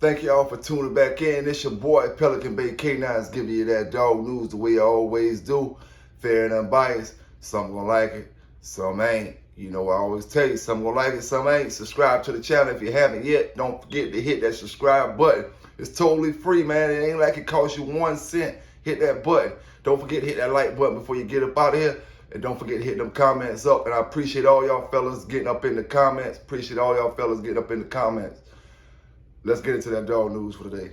Thank y'all for tuning back in. It's your boy Pelican Bay Kennels giving you that dog news the way I always do. Fair and unbiased. Some gonna like it, some ain't. You know I always tell you, some gonna like it, some ain't. Subscribe to the channel if you haven't yet. Don't forget to hit that subscribe button. It's totally free, man. It ain't like it costs you 1 cent. Hit that button. Don't forget to hit that like button before you get up out of here. And don't forget to hit them comments up. And I appreciate all y'all fellas getting up in the comments. Appreciate all y'all fellas getting up in the comments. Let's get into that dog news for today.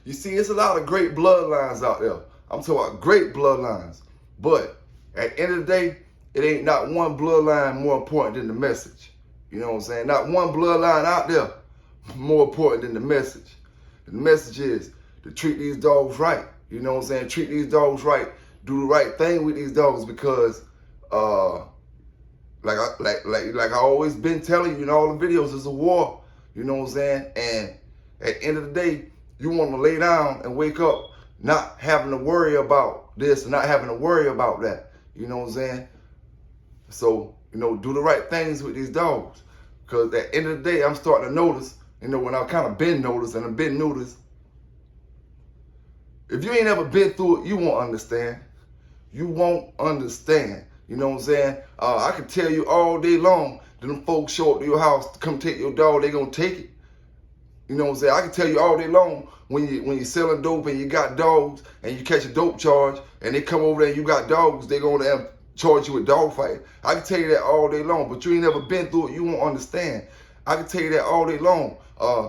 You see, it's a lot of great bloodlines out there. I'm talking about great bloodlines. But at the end of the day, it ain't not one bloodline more important than the message. You know what I'm saying? Not one bloodline out there more important than the message. The message is to treat these dogs right. You know what I'm saying? Treat these dogs right. Do the right thing with these dogs because, like I always been telling you in all the videos, it's a war. You know what I'm saying? And at the end of the day, you want to lay down and wake up not having to worry about this and not having to worry about that. You know what I'm saying? So, you know, do the right things with these dogs. Because at the end of the day, I'm starting to notice, you know, when I've kind of been noticed and I've been noticed, if you ain't ever been through it, you won't understand. You won't understand. You know what I'm saying? I can tell you all day long, them folks show up to your house to come take your dog, they gonna take it. You know what I'm saying? I can tell you all day long when you're selling dope and you got dogs and you catch a dope charge and they come over there and you got dogs, they gonna charge you with dog fighting. I can tell you that all day long, but you ain't never been through it, you won't understand. I can tell you that all day long.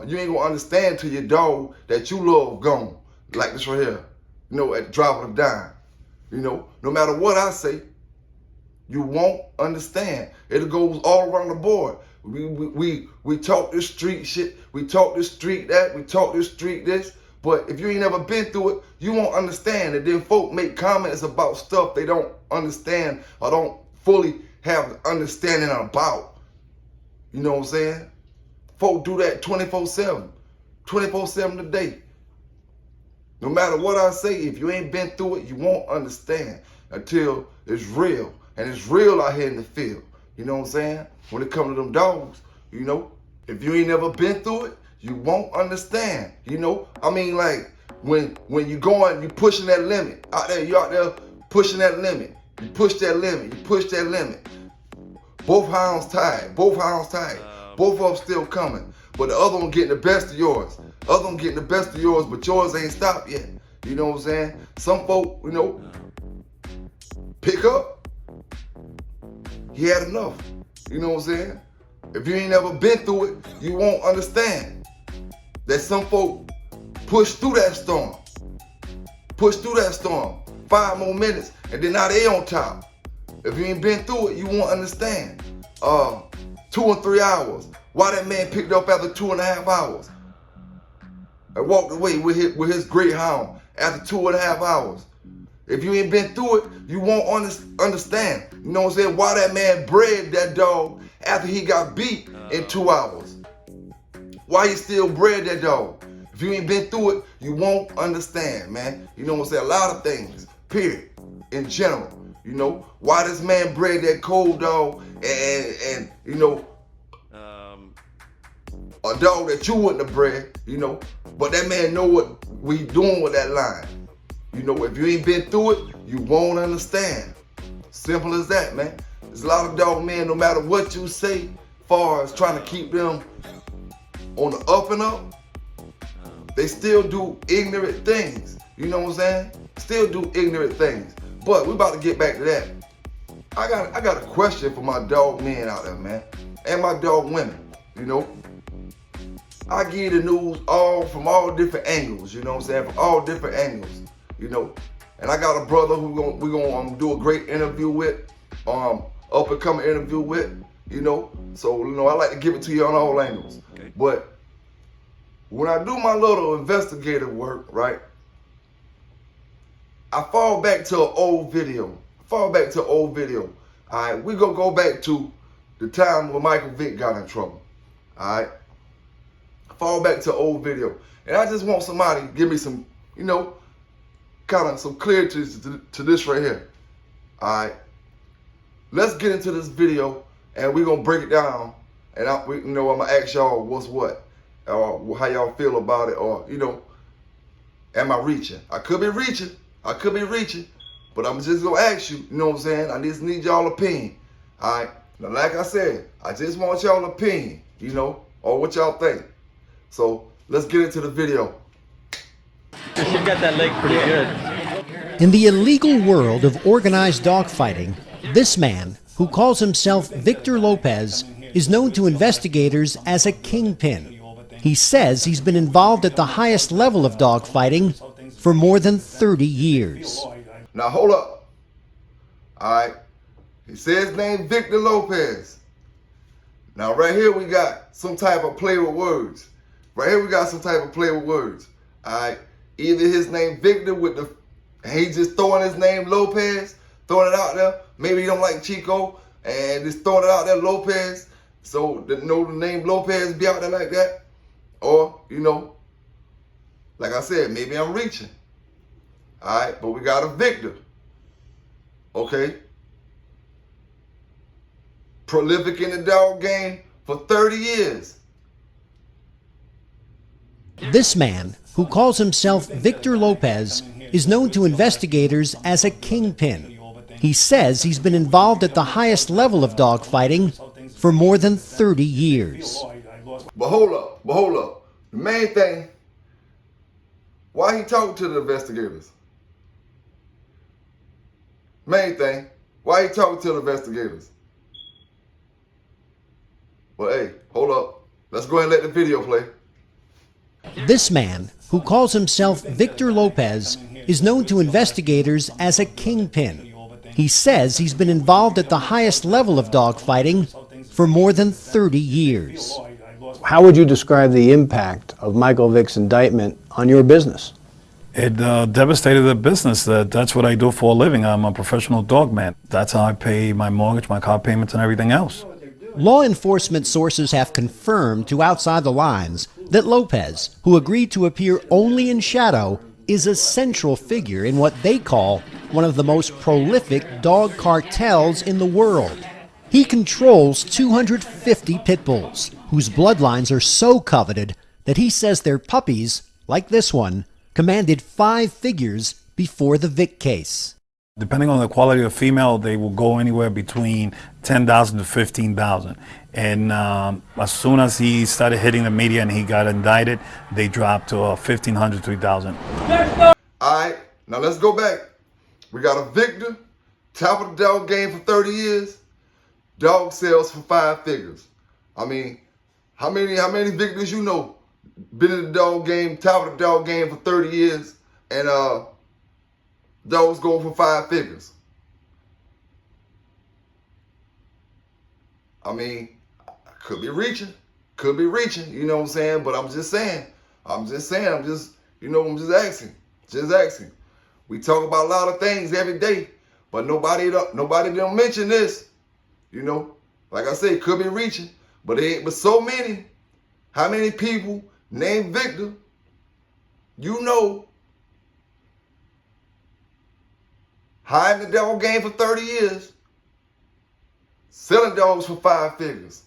You ain't gonna understand till your dog that you love gone. Like this right here. You know, at the drop of a dime. You know, no matter what I say, you won't understand. It goes all around the board. We talk this street shit, we talk this street that, we talk this street this, but if you ain't never been through it, you won't understand. And then folk make comments about stuff they don't understand or don't fully have the understanding about. You know what I'm saying? Folk do that 24/7, 24/7 a day. No matter what I say, if you ain't been through it, you won't understand until it's real. And it's real out here in the field. You know what I'm saying? When it comes to them dogs, you know, if you ain't never been through it, you won't understand. You know, I mean, like when you going, you pushing that limit out there. You out there pushing that limit. You push that limit. You push that limit. Both hounds tied. Both hounds tied. Both of them still coming. But the other one getting the best of yours. Other one getting the best of yours, but yours ain't stopped yet. You know what I'm saying? Some folk, you know, pick up. He had enough. You know what I'm saying? If you ain't never been through it, you won't understand that some folk push through that storm. Push through that storm. 5 more minutes, and then now they on top. If you ain't been through it, you won't understand. 2 and 3 hours. Why that man picked up after 2.5 hours? And walked away with his great hound after 2.5 hours. If you ain't been through it, you won't understand. You know what I'm saying? Why that man bred that dog after he got beat in 2 hours. Why he still bred that dog. If you ain't been through it, you won't understand, man. You know what I'm saying? A lot of things, period, in general. You know, why this man bred that cold dog and you know, a dog that you wouldn't have bred, you know. But that man know what we doing with that line. You know, if you ain't been through it, you won't understand. Simple as that, man. There's a lot of dog men, no matter what you say, far as trying to keep them on the up and up, they still do ignorant things. You know what I'm saying? Still do ignorant things. But we about to get back to that. I got a question for my dog men out there, man. And my dog women, you know. I give you the news from all different angles, you know what I'm saying? From all different angles. You know, and I got a brother who we're gonna do a great interview with, up and coming interview with, you know. So you know, I like to give it to you on all angles. Okay. But when I do my little investigative work, right, I fall back to an old video. All right, we gonna go back to the time when Michael Vick got in trouble. All right, fall back to an old video, and I just want somebody to give me some, you know, kind of some clarity to this right here. All right, let's get into this video and we're gonna break it down. And I'm gonna ask y'all what's what. or how y'all feel about it, or am I reaching? I could be reaching. I could be reaching. But I'm just gonna ask you, you know what I'm saying? I just need y'all opinion. Alright? Now like I said, I just want y'all opinion, or what y'all think. So let's get into the video. She got that leg pretty good. In the illegal world of organized dogfighting, this man, who calls himself Victor Lopez, is known to investigators as a kingpin. He says he's been involved at the highest level of dogfighting for more than 30 years. Now hold up. Alright. He says his name Victor Lopez. Now right here we got some type of play with words. Right here we got some type of play with words. Alright. Either his name Victor he just throwing his name Lopez, throwing it out there. Maybe he don't like Chico and just throwing it out there Lopez. So the name Lopez be out there like that. Or, like I said, maybe I'm reaching. Alright, but we got a Victor. Okay. Prolific in the dog game for 30 years. This man, who calls himself Victor Lopez, is known to investigators as a kingpin. He says he's been involved at the highest level of dogfighting for more than 30 years. But hold up. The main thing, why he talking to the investigators? Main thing, why he talking to the investigators? Well, hey, hold up. Let's go ahead and let the video play. This man, who calls himself Victor Lopez, is known to investigators as a kingpin. He says he's been involved at the highest level of dogfighting for more than 30 years. How would you describe the impact of Michael Vick's indictment on your business? It devastated the business. That's what I do for a living. I'm a professional dog man. That's how I pay my mortgage, my car payments, and everything else. Law enforcement sources have confirmed to Outside the Lines that Lopez, who agreed to appear only in shadow, is a central figure in what they call one of the most prolific dog cartels in the world. He controls 250 pit bulls, whose bloodlines are so coveted that he says their puppies, like this one, commanded 5 figures before the Vick case. Depending on the quality of female, they will go anywhere between $10,000 to $15,000. And as soon as he started hitting the media and he got indicted, they dropped to $1,500 to $3,000. All right, now let's go back. We got a Victor, top of the dog game for 30 years. Dog sales for 5 figures. I mean, how many Victors you know been in the dog game, top of the dog game for 30 years, and dogs go for 5 figures? I mean, could be reaching, you know what I'm saying? But I'm just asking. We talk about a lot of things every day, but nobody don't mention this, Like I said, could be reaching, but so many. How many people named Victor, high in the dog game for 30 years, selling dogs for 5 figures.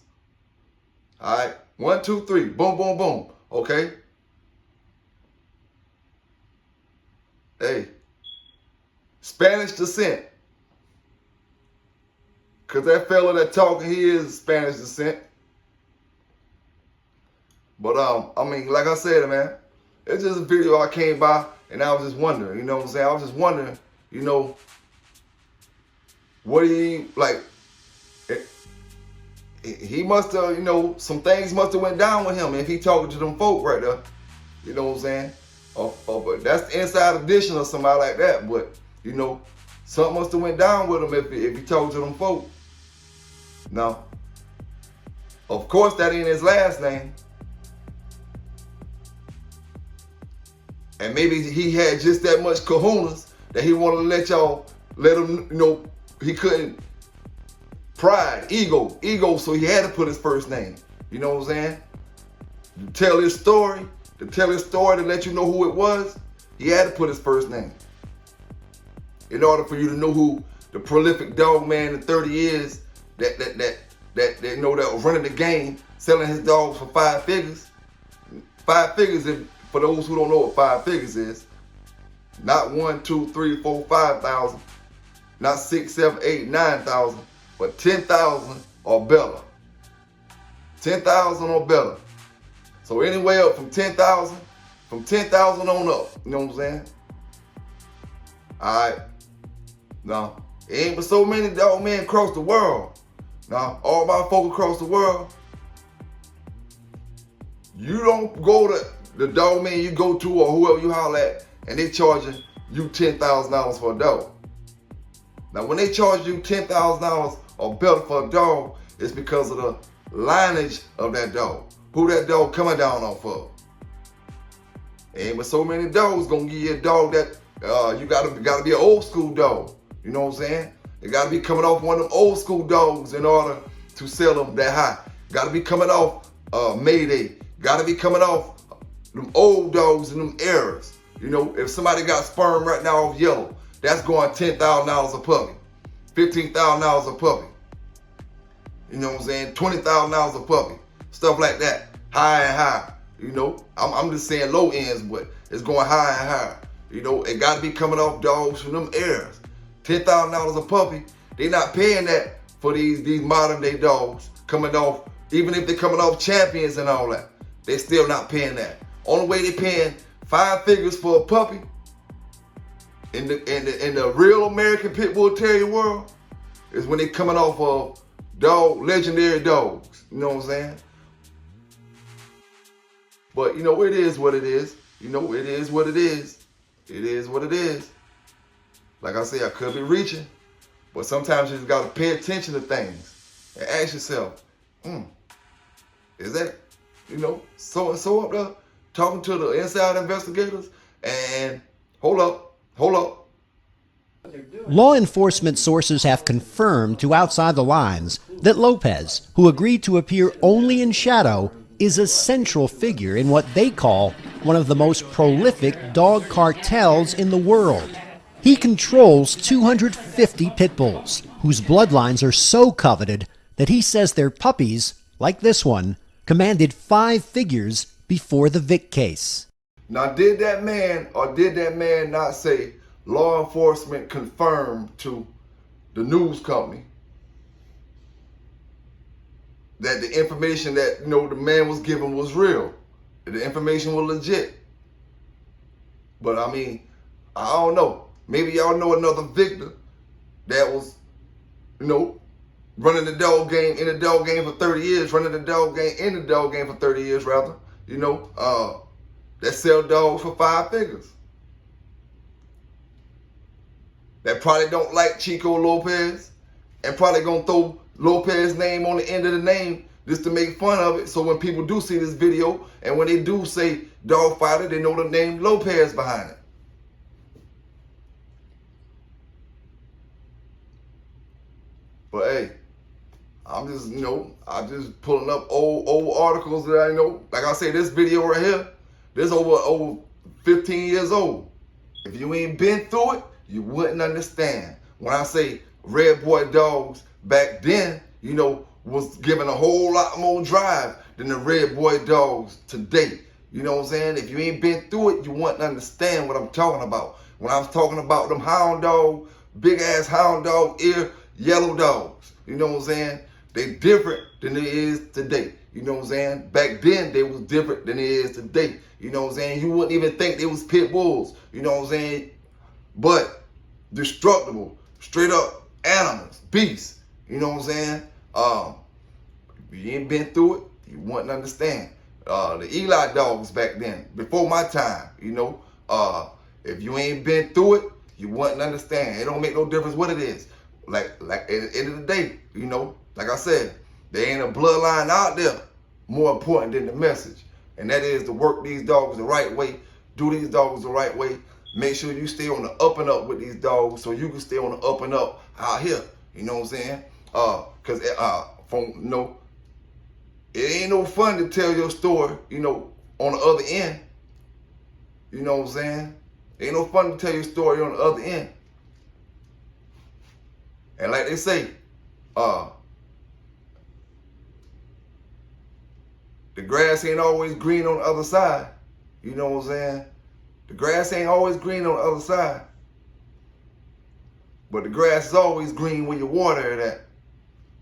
All right, 1, 2, 3, boom, boom, boom. Okay. Hey, Spanish descent. Cause that fella that talking, he is Spanish descent. But I mean, like I said, man, it's just a video I came by and I was just wondering, you know what I'm saying? I was just wondering, what he like. He must have, some things must have went down with him if he talking to them folk right there. You know what I'm saying? But that's the inside edition or somebody like that. But something must have went down with him if he talking to them folk. Now, of course, that ain't his last name. And maybe he had just that much kahunas that he wanted to let him, he couldn't. Pride, ego, so he had to put his first name. You know what I'm saying? To tell his story, to let you know who it was, he had to put his first name. In order for you to know who the prolific dog man in 30 years that was running the game, selling his dogs for 5 figures. 5 figures, for those who don't know what 5 figures is, not 1, 2, 3, 4, 5,000, not 6, 7, 8, 9,000, but 10,000 or better. 10,000 or better. So anywhere up from 10,000, on up, you know what I'm saying? Alright. Now, it ain't but so many dog men across the world. Now, all my folk across the world, you don't go to the dog man you go to or whoever you holler at, and they charging you $10,000 for a dog. Now, when they charge you $10,000 or better for a dog, it's because of the lineage of that dog. Who that dog coming down off of. Ain't but so many dogs gonna give you a dog that you gotta be an old school dog. You know what I'm saying? It gotta be coming off one of them old school dogs in order to sell them that high. Gotta be coming off Mayday. Gotta be coming off them old dogs and them eras. You know, if somebody got sperm right now off yellow, that's going $10,000 a puppy, $15,000 a puppy. You know what I'm saying? $20,000 a puppy, stuff like that, high and high. You know, I'm just saying low ends, but it's going high and high. You know, it got to be coming off dogs from them eras. $10,000 a puppy, they not paying that for these modern day dogs coming off, even if they're coming off champions and all that. They still not paying that. Only way they paying 5 figures for a puppy in the real American Pitbull Terrier world is when they coming off of legendary dogs. You know what I'm saying? But you know, it is what it is. You know, it is what it is. It is what it is. Like I say, I could be reaching, but sometimes you just gotta pay attention to things and ask yourself, is that, you know, so and so up there talking to the inside investigators? And hold up. Law enforcement sources have confirmed to Outside the Lines that Lopez, who agreed to appear only in shadow, is a central figure in what they call one of the most prolific dog cartels in the world. He controls 250 pit bulls, whose bloodlines are so coveted that he says their puppies, like this one, commanded 5 figures before the Vick case. Now, did that man not say law enforcement confirmed to the news company that the information that, you know, the man was given was real, that the information was legit? But I mean, I don't know. Maybe y'all know another victim that was, you know, running the dog game in the dog game for 30 years, running the dog game in the dog game for 30 years rather, you know, that sell dogs for 5 figures. That probably don't like Chico Lopez and probably gonna throw Lopez's name on the end of the name just to make fun of it. So when people do see this video and when they do say dog fighter, they know the name Lopez behind it. But hey, I'm just, you know, I'm just pulling up old articles that I know. Like I say, this video right here, this over 15 years old. If you ain't been through it, you wouldn't understand. When I say red boy dogs back then, you know, was given a whole lot more drive than the red boy dogs today. You know what I'm saying? If you ain't been through it, you wouldn't understand what I'm talking about. When I was talking about them hound dog, big ass hound dog ear, yellow dogs. You know what I'm saying? They different than they is today. You know what I'm saying? Back then, they was different than they is today. You know what I'm saying? You wouldn't even think they was pit bulls. You know what I'm saying? But destructible, straight up animals, beasts. You know what I'm saying? If you ain't been through it, you wouldn't understand. The Eli dogs back then, before my time, you know, if you ain't been through it, you wouldn't understand. It don't make no difference what it is. Like at the end of the day, you know, like I said, there ain't a bloodline out there more important than the message. And that is to work these dogs the right way, do these dogs the right way, make sure you stay on the up and up with these dogs so you can stay on the up and up out here. You know what I'm saying? Cause from, you know, it ain't no fun to tell your story, you know, on the other end. You know what I'm saying? Ain't no fun to tell your story on the other end. And like they say, the grass ain't always green on the other side. You know what I'm saying? The grass ain't always green on the other side. But the grass is always green when you water it at.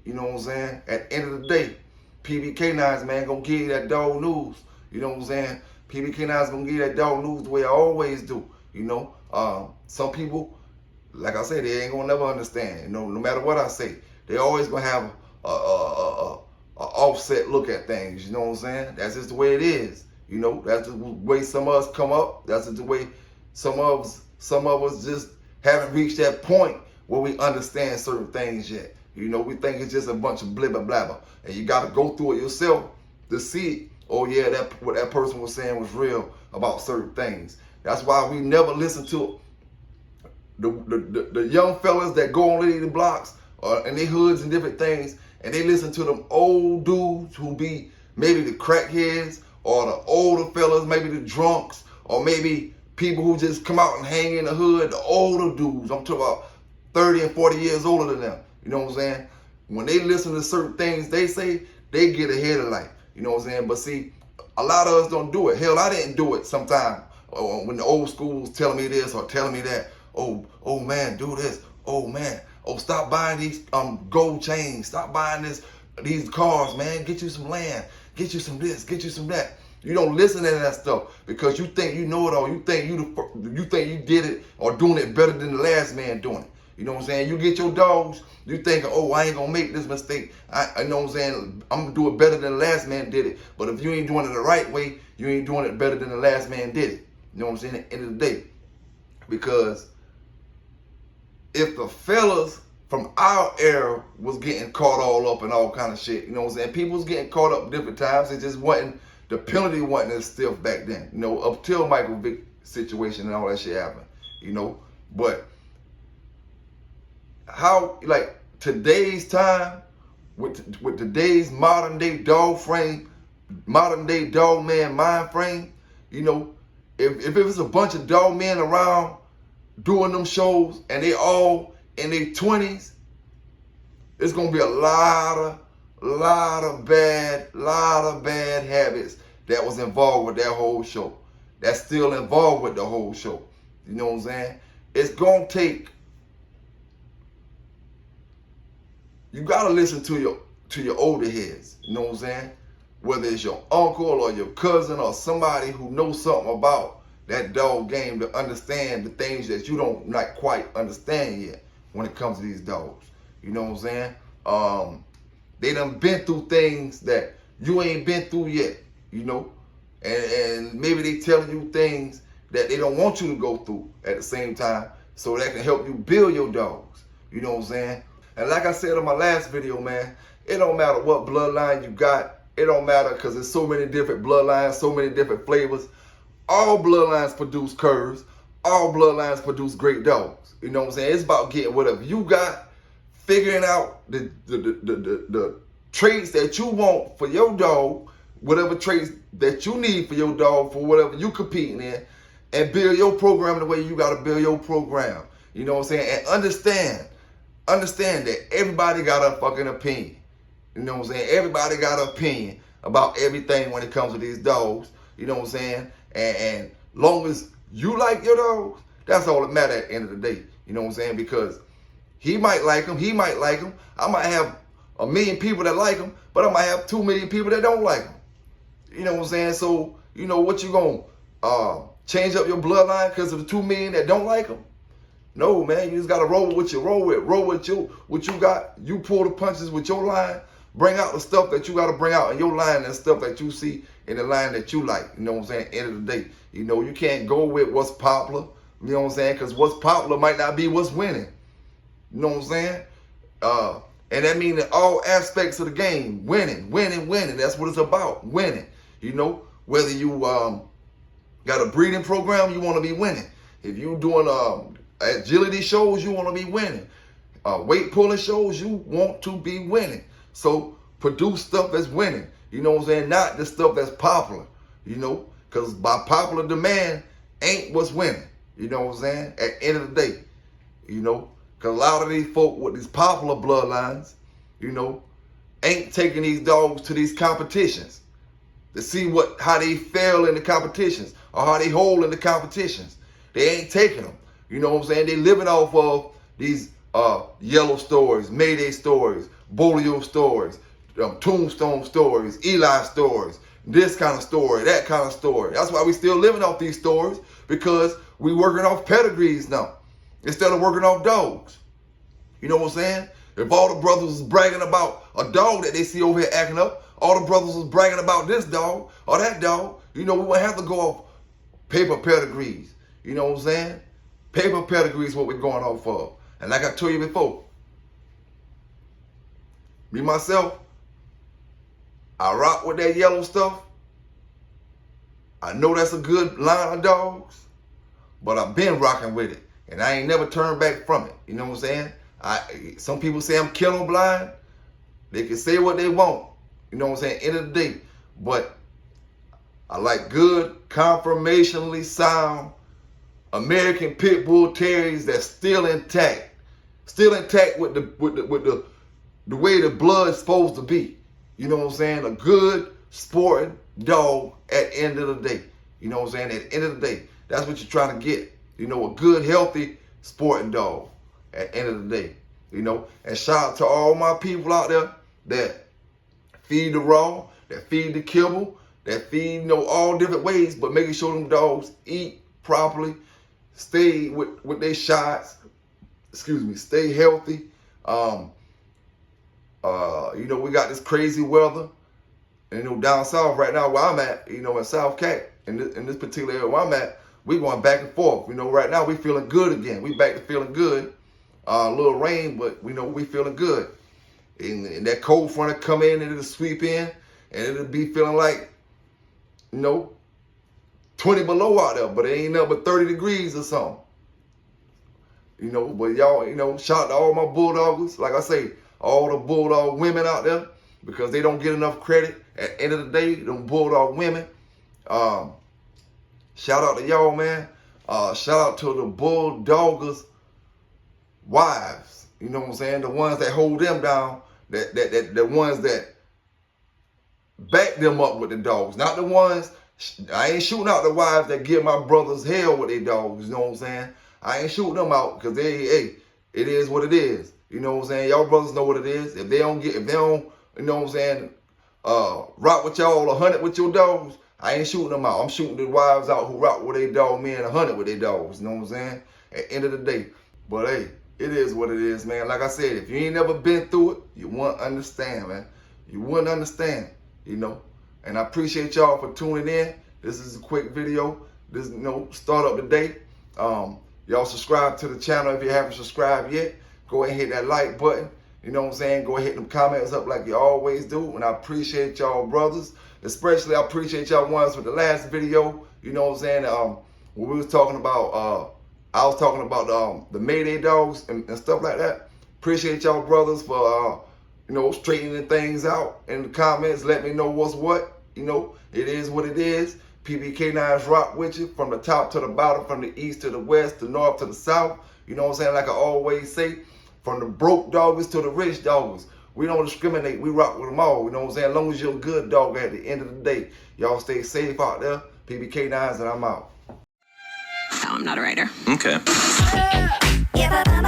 You know what I'm saying? At the end of the day, PBK9s, man, gonna give you that dog news. You know what I'm saying? PBK9s gonna give you that dog news the way I always do. You know, some people, like I said, they ain't gonna never understand. You know, no matter what I say, they always gonna have a offset look at things. You know what I'm saying? That's just the way it is. You know, that's the way some of us come up. That's just the way some of us just haven't reached that point where we understand certain things yet. You know, we think it's just a bunch of blibber blabber, and you got to go through it yourself to see, oh yeah, that what that person was saying was real about certain things. That's why we never listen to the young fellas that go on the blocks in their hoods and different things, and they listen to them old dudes who be maybe the crackheads or the older fellas, maybe the drunks, or maybe people who just come out and hang in the hood, the older dudes. I'm talking about 30 and 40 years older than them. You know what I'm saying? When they listen to certain things they say, they get ahead of life. You know what I'm saying? But see, a lot of us don't do it. Hell, I didn't do it sometimes. When the old school was telling me this or telling me that. Oh man, do this. Oh man. Oh, stop buying these gold chains. Stop buying these cars, man. Get you some land. Get you some this. Get you some that. You don't listen to that stuff because you think you know it all. You think you did it or doing it better than the last man doing it. You know what I'm saying? You get your dogs, you think, oh, I ain't gonna make this mistake. I know what I'm saying? I'm gonna do it better than the last man did it. But if you ain't doing it the right way, you ain't doing it better than the last man did it. You know what I'm saying? At the end of the day. Because if the fellas from our era was getting caught all up in all kind of shit, you know what I'm saying? People was getting caught up different times. It just wasn't, the penalty wasn't as stiff back then, you know, up till Michael Vick situation and all that shit happened, you know. But how, like, today's time, with today's modern day dog frame, modern day dog man mind frame, you know, if it was a bunch of dog men around doing them shows and they all in their 20s, it's gonna be a lot of bad habits that was involved with that whole show. That's still involved with the whole show. You know what I'm saying? It's gonna take, you gotta listen to your older heads. You know what I'm saying? Whether it's your uncle or your cousin or somebody who knows something about that dog game to understand the things that you don't not quite understand yet when it comes to these dogs. You know what I'm saying? They done been through things that you ain't been through yet, you know? And maybe they telling you things that they don't want you to go through at the same time so that can help you build your dogs. You know what I'm saying? And like I said in my last video, man, it don't matter what bloodline you got. It don't matter because there's so many different bloodlines, so many different flavors. All bloodlines produce curves. All bloodlines produce great dogs. You know what I'm saying? It's about getting whatever you got, figuring out the traits that you want for your dog, whatever traits that you need for your dog for whatever you competing in, and build your program the way you got to build your program. You know what I'm saying? And understand that everybody got a fucking opinion. You know what I'm saying? Everybody got an opinion about everything when it comes to these dogs. You know what I'm saying? And long as you like your dogs, that's all that matters at the end of the day. You know what I'm saying? Because he might like them, he might like them. I might have 1 million people that like them, but I might have 2 million people that don't like them. You know what I'm saying? So, you know, what you gonna change up your bloodline because of the 2 million that don't like them? No, man, you just gotta roll with what you roll with. Roll with what you got. You pull the punches with your line. Bring out the stuff that you gotta bring out in your line and stuff that you see in the line that you like. You know what I'm saying? End of the day, you know, you can't go with what's popular. You know what I'm saying? Because what's popular might not be what's winning. You know what I'm saying? And that means in all aspects of the game, winning. That's what it's about, winning. You know, whether you got a breeding program, you want to be winning. If you doing agility shows, you want to be winning. Weight pulling shows, you want to be winning. So produce stuff that's winning. You know what I'm saying? Not the stuff that's popular. You know, because by popular demand ain't what's winning. You know what I'm saying? At the end of the day, you know, because a lot of these folk with these popular bloodlines, you know, ain't taking these dogs to these competitions. to see how they fail in the competitions or how they hold in the competitions. They ain't taking them. You know what I'm saying? They living off of these Yellow stories, Mayday stories, Bolio stories, Tombstone stories, Eli stories, this kind of story, that kind of story. That's why we still living off these stories, because we working off pedigrees now instead of working off dogs. You know what I'm saying? If all the brothers was bragging about a dog that they see over here acting up, all the brothers was bragging about this dog or that dog, you know, we wouldn't have to go off paper pedigrees. You know what I'm saying? Paper pedigrees is what we're going off of. And like I told you before, me myself, I rock with that yellow stuff. I know that's a good line of dogs, but I've been rocking with it, and I ain't never turned back from it. You know what I'm saying? Some people say I'm kennel blind. They can say what they want. You know what I'm saying? End of the day, but I like good, conformationally sound American Pitbull Terriers that's still intact with the way the blood's supposed to be. You know what I'm saying? A good sporting dog at the end of the day. You know what I'm saying? At the end of the day, that's what you're trying to get. You know, a good, healthy sporting dog at the end of the day. You know, and shout out to all my people out there that feed the raw, that feed the kibble, that feed, you know, all different ways, but making sure them dogs eat properly, stay with their shots, stay healthy. You know, we got this crazy weather, and, you know, down south right now where I'm at, you know, in South Cat, in this particular area where I'm at, we going back and forth. You know, right now we feeling good again. We back to feeling good. A little rain, but we know we feeling good. And that cold front will come in and it'll sweep in, and it'll be feeling like, you know, 20 below out there, but it ain't nothing but 30 degrees or something. You know, but y'all, you know, shout out to all my bulldoggers. Like I say, all the bulldog women out there, because they don't get enough credit. At the end of the day, them bulldog women. Shout out to y'all, man. Shout out to the bulldoggers' wives. You know what I'm saying? The ones that hold them down, the ones that back them up with the dogs. Not the ones, I ain't shooting out the wives that give my brothers hell with their dogs. You know what I'm saying? I ain't shooting them out, because it is what it is. You know what I'm saying? Y'all brothers know what it is. If they don't, you know what I'm saying, rock with y'all 100 with your dogs, I ain't shooting them out. I'm shooting the wives out who rock with their dog, men 100 with their dogs. You know what I'm saying? At the end of the day. But hey, it is what it is, man. Like I said, if you ain't never been through it, you won't understand, man. You wouldn't understand, you know. And I appreciate y'all for tuning in. This is a quick video. This, you know, start up the day. Y'all subscribe to the channel if you haven't subscribed yet. Go ahead and hit that like button. You know what I'm saying? Go ahead and hit them comments up like you always do. And I appreciate y'all brothers. Especially I appreciate y'all ones with the last video. You know what I'm saying? When we was talking about, I was talking about the Mayday dogs and stuff like that. Appreciate y'all brothers for, you know, straightening things out in the comments. Let me know what's what. You know, it is what it is. PBK9s rock with you from the top to the bottom, from the east to the west, the north to the south. You know what I'm saying? Like I always say, from the broke doggers to the rich doggers. We don't discriminate. We rock with them all. You know what I'm saying? As long as you're a good dog at the end of the day. Y'all stay safe out there. PBK9s, and I'm out. No, I'm not a writer. Okay. Yeah, but I'm